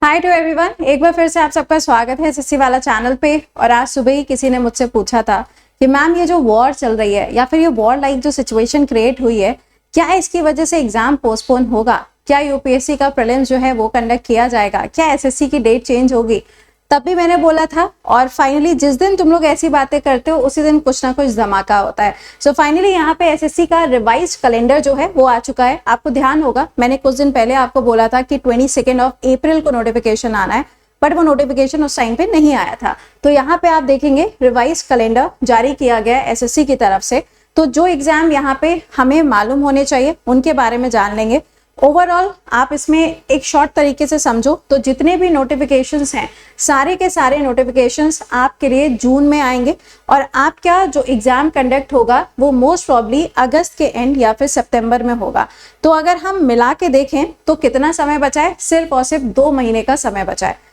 Hi to everyone, एक बार फिर से आप सबका स्वागत है एसएससी वाला चैनल पे। और आज सुबह ही किसी ने मुझसे पूछा था कि मैम ये जो वॉर चल रही है या फिर ये वॉर लाइक जो सिचुएशन क्रिएट हुई है, क्या इसकी वजह से एग्जाम पोस्टपोन होगा? क्या यूपीएससी का प्रीलिम्स जो है वो कंडक्ट किया जाएगा? क्या एसएससी की डेट चेंज होगी? तब भी मैंने बोला था और फाइनली जिस दिन तुम लोग ऐसी बातें करते हो उसी दिन कुछ ना कुछ धमाका होता है। सो फाइनली यहाँ पे एसएससी का रिवाइज कैलेंडर जो है वो आ चुका है। आपको ध्यान होगा मैंने कुछ दिन पहले आपको बोला था कि 22 अप्रैल को नोटिफिकेशन आना है, बट वो नोटिफिकेशन उस टाइम पे नहीं आया था। तो यहाँ पे आप देखेंगे रिवाइज कैलेंडर जारी किया गया है एसएससी की तरफ से। तो जो एग्जाम यहाँ पे हमें मालूम होने चाहिए उनके बारे में जान लेंगे। ओवरऑल आप इसमें एक शॉर्ट तरीके से समझो तो जितने भी नोटिफिकेशंस हैं सारे के सारे नोटिफिकेशंस आपके लिए जून में आएंगे और आपका जो एग्जाम कंडक्ट होगा वो मोस्ट प्रॉब्ली अगस्त के एंड या फिर सितंबर में होगा। तो अगर हम मिला के देखें तो कितना समय बचा है? सिर्फ और सिर्फ 2 महीने का समय बचा है।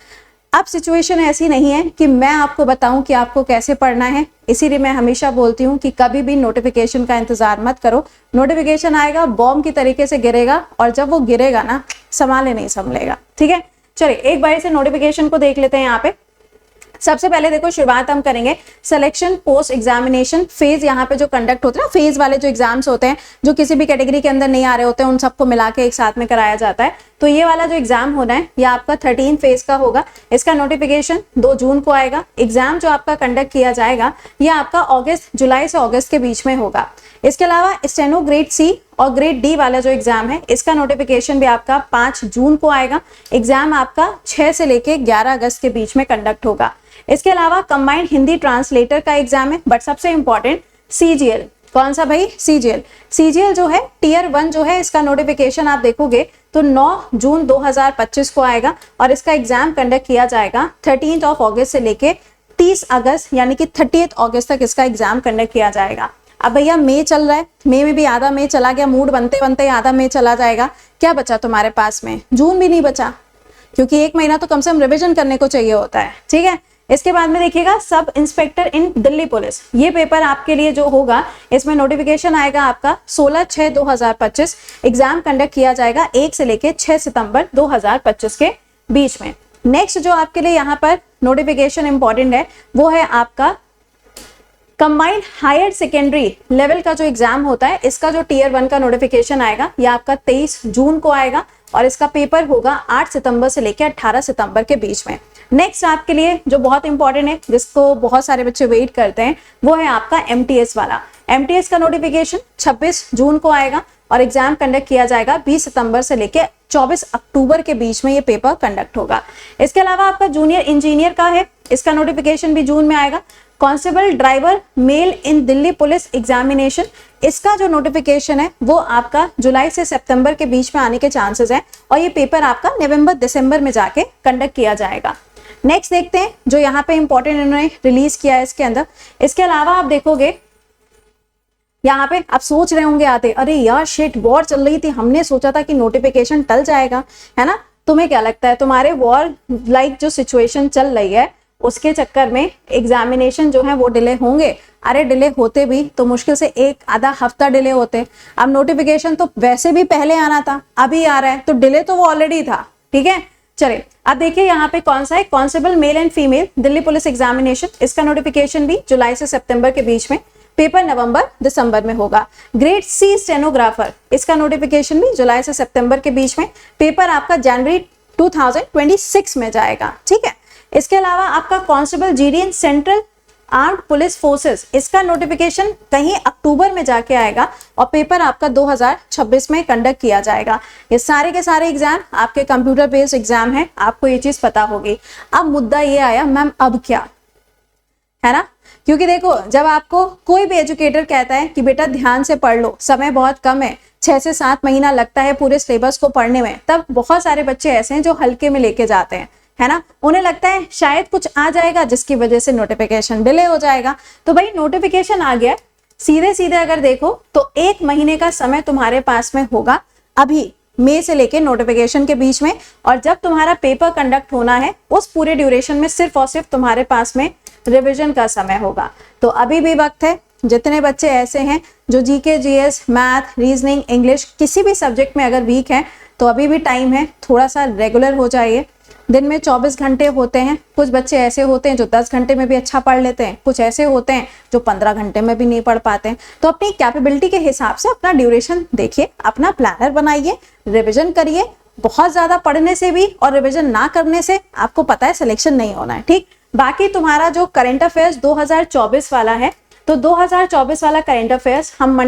अब सिचुएशन ऐसी नहीं है कि मैं आपको बताऊं कि आपको कैसे पढ़ना है, इसीलिए मैं हमेशा बोलती हूं कि कभी भी नोटिफिकेशन का इंतजार मत करो। नोटिफिकेशन आएगा बॉम्ब की तरीके से गिरेगा और जब वो गिरेगा ना संभाले नहीं संभलेगा। ठीक है, चलिए एक बार से नोटिफिकेशन को देख लेते हैं। यहाँ पे सबसे पहले देखो शुरुआत हम करेंगे सिलेक्शन पोस्ट एग्जामिनेशन फेज। यहाँ पे जो कंडक्ट होते हैं ना, फेज वाले जो एग्जाम्स होते हैं जो किसी भी कैटेगरी के अंदर नहीं आ रहे होते हैं उन सबको मिला के एक साथ में कराया जाता है। तो ये वाला जो एग्जाम होना है ये आपका 13 फेज का होगा। इसका नोटिफिकेशन 2 जून को आएगा। एग्जाम जो आपका कंडक्ट किया जाएगा ये आपका जुलाई से अगस्त के बीच में होगा। इसके अलावा स्टेनो ग्रेड सी और ग्रेड डी वाला जो एग्जाम है इसका नोटिफिकेशन भी आपका 5 जून को आएगा। एग्जाम आपका 6 से लेके 11 अगस्त के बीच में कंडक्ट होगा। इसके अलावा कंबाइंड हिंदी ट्रांसलेटर का एग्जाम है, बट सबसे इंपॉर्टेंट सीजीएल। कौन सा भाई? सीजीएल जो है टियर 1 जो है इसका नोटिफिकेशन आप देखोगे तो 9 जून 2025 को आएगा और इसका एग्जाम कंडक्ट किया जाएगा 13 अगस्त से लेके 30 अगस्त यानी कि 30 अगस्त तक इसका एग्जाम कंडक्ट किया जाएगा। अब भैया मई चल रहा है, मई में भी आधा मई चला गया, मूड बनते बनते आधा मई चला जाएगा। क्या बचा तुम्हारे पास में? जून भी नहीं बचा, क्योंकि 1 महीना तो कम से कम रिविजन करने को चाहिए होता है। ठीक है, इसके बाद में देखिएगा सब इंस्पेक्टर इन दिल्ली पुलिस, ये पेपर आपके लिए जो होगा इसमें नोटिफिकेशन आएगा आपका 16/6/2025। एग्जाम कंडक्ट किया जाएगा 1 से लेके 6 सितंबर 2025 के बीच में। नेक्स्ट जो आपके लिए यहाँ पर नोटिफिकेशन इंपॉर्टेंट है वो है आपका कंबाइंड हायर सेकेंडरी लेवल का जो एग्जाम होता है इसका जो टियर 1 का नोटिफिकेशन आएगा ये आपका 23 जून को आएगा और इसका पेपर होगा 8 सितंबर से लेकर 18 सितंबर के बीच में। नेक्स्ट आपके लिए जो बहुत इंपॉर्टेंट है जिसको बहुत सारे बच्चे वेट करते हैं वो है आपका एमटीएस वाला। एमटीएस का नोटिफिकेशन 26 जून को आएगा और एग्जाम कंडक्ट किया जाएगा 20 सितंबर से लेकर 24 अक्टूबर के बीच में ये पेपर कंडक्ट होगा। इसके अलावा आपका जूनियर इंजीनियर का है, इसका नोटिफिकेशन भी जून में आएगा। कांस्टेबल ड्राइवर मेल इन दिल्ली पुलिस एग्जामिनेशन, इसका जो नोटिफिकेशन है वो आपका जुलाई से सितंबर के बीच में आने के चांसेस हैं और ये पेपर आपका नवंबर दिसंबर में जाके कंडक्ट किया जाएगा। नेक्स्ट देखते हैं जो यहाँ पे इंपॉर्टेंट इन्होंने रिलीज किया है इसके अंदर। इसके अलावा आप देखोगे यहाँ पे आप सोच रहे होंगे आते, अरे यार शिट वॉर चल रही थी, हमने सोचा था कि नोटिफिकेशन टल जाएगा, है ना? तुम्हें क्या लगता है तुम्हारे वॉर लाइक जो सिचुएशन चल रही है उसके चक्कर में एग्जामिनेशन जो है वो डिले होंगे? अरे डिले होते भी तो मुश्किल से 1 आधा हफ्ता डिले होते। अब नोटिफिकेशन तो वैसे भी पहले आना था, अभी आ रहा है, तो डिले तो वो ऑलरेडी था। ठीक है, चलिए अब देखिए यहाँ पे कौन सा है, constable male and female Delhi police examination, इसका नोटिफिकेशन भी जुलाई से सितंबर के बीच में, पेपर नवंबर दिसंबर में होगा। ग्रेड सी स्टेनोग्राफर, इसका नोटिफिकेशन भी जुलाई से सितंबर के बीच में, पेपर आपका जनवरी 2026 में जाएगा। ठीक है, इसके अलावा आपका constable GDN central armed police forces, इसका नोटिफिकेशन कहीं अक्टूबर में जाके आएगा और पेपर आपका 2026 में कंडक्ट किया जाएगा। ये सारे के सारे एग्जाम आपके कंप्यूटर बेस्ड एग्जाम है, आपको ये चीज पता होगी। अब मुद्दा ये आया मैम अब क्या, है ना? क्योंकि देखो जब आपको कोई भी एजुकेटर कहता है कि बेटा ध्यान से पढ़ लो, समय बहुत कम है, 6 से 7 महीना लगता है पूरे सिलेबस को पढ़ने में, तब बहुत सारे बच्चे ऐसे हैं जो हल्के में लेके जाते हैं, है ना? उन्हें लगता है शायद कुछ आ जाएगा जिसकी वजह से नोटिफिकेशन डिले हो जाएगा। तो भाई नोटिफिकेशन आ गया, सीधे सीधे अगर देखो तो 1 महीने का समय तुम्हारे पास में होगा अभी मई से लेके नोटिफिकेशन के बीच में, और जब तुम्हारा पेपर कंडक्ट होना है उस पूरे ड्यूरेशन में सिर्फ और सिर्फ तुम्हारे पास में रिविजन का समय होगा। तो अभी भी वक्त है। जितने बच्चे ऐसे हैं जो GK, GS, math, reasoning, English किसी भी सब्जेक्ट में अगर वीक हैं तो अभी भी टाइम है, थोड़ा सा रेगुलर हो जाइए। दिन में 24 घंटे होते हैं। कुछ बच्चे ऐसे होते हैं जो 10 घंटे में भी अच्छा पढ़ लेते हैं, कुछ ऐसे होते हैं जो 15 घंटे में भी नहीं पढ़ पाते हैं। तो अपनी कैपेबिलिटी के हिसाब से अपना ड्यूरेशन देखिए, अपना प्लानर बनाइए, रिविजन करिए। बहुत ज्यादा पढ़ने से भी और रिविजन ना करने से आपको पता है सिलेक्शन नहीं होना है, ठीक। बाकी तुम्हारा जो करंट अफेयर्स 2024 वाला है, तो 2024 वाला करंट अफेयर्स हम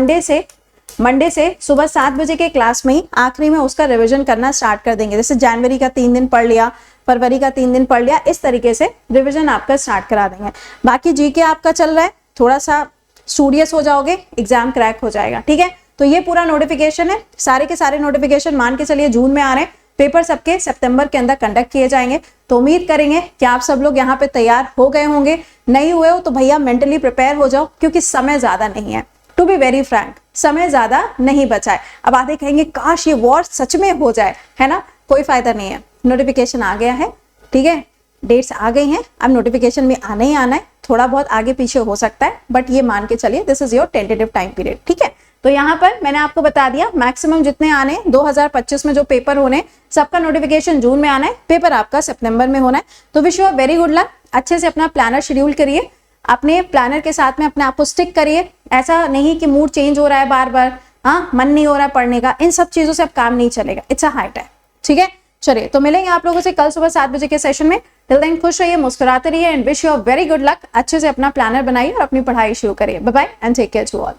मंडे से सुबह 7 बजे के क्लास में ही आखिरी में उसका रिवीजन करना स्टार्ट कर देंगे। जैसे जनवरी का 3 दिन पढ़ लिया, फरवरी का 3 दिन पढ़ लिया, इस तरीके से रिवीजन आपका स्टार्ट करा देंगे। बाकी जीके आपका चल रहा है, थोड़ा सा स्टूडियस हो जाओगे, एग्जाम क्रैक हो जाएगा, ठीक है। तो ये पूरा नोटिफिकेशन है, सारे के सारे नोटिफिकेशन मान के चलिए जून में आ रहे हैं। पेपर सबके सितंबर के अंदर कंडक्ट किए जाएंगे। तो उम्मीद करेंगे कि आप सब लोग यहाँ पे तैयार हो गए होंगे। नहीं हुए हो तो भैया मेंटली प्रिपेयर हो जाओ, क्योंकि समय ज्यादा नहीं है। टू बी वेरी फ्रैंक, समय ज्यादा नहीं बचा है। अब आधे कहेंगे काश ये वॉर सच में हो जाए, है ना, कोई फायदा नहीं है। नोटिफिकेशन आ गया है, ठीक है, डेट्स आ गई हैं, अब नोटिफिकेशन में आना ही आना है। थोड़ा बहुत आगे पीछे हो सकता है, बट ये मान के चलिए this is your tentative time period, ठीक है। तो यहाँ पर मैंने आपको बता दिया मैक्सिमम जितने आने 2025 में जो पेपर होने, सबका नोटिफिकेशन जून में आना है, पेपर आपका सितंबर में होना है। तो wish you very good luck. अच्छे से अपना प्लानर शेड्यूल करिए, अपने प्लानर के साथ में अपने आप को स्टिक करिए। ऐसा नहीं कि मूड चेंज हो रहा है बार बार, हाँ मन नहीं हो रहा है पढ़ने का, इन सब चीजों से अब काम नहीं चलेगा। इट्स अ हाई टाइम, ठीक है। चलिए तो मिलेंगे आप लोगों से कल सुबह 7 बजे के सेशन में। टिल देन खुश रहिए, मुस्कुराते रहिए and wish you very good luck. अच्छे से अपना प्लानर बनाइए और अपनी पढ़ाई शुरू करिए। Bye bye and take care to all.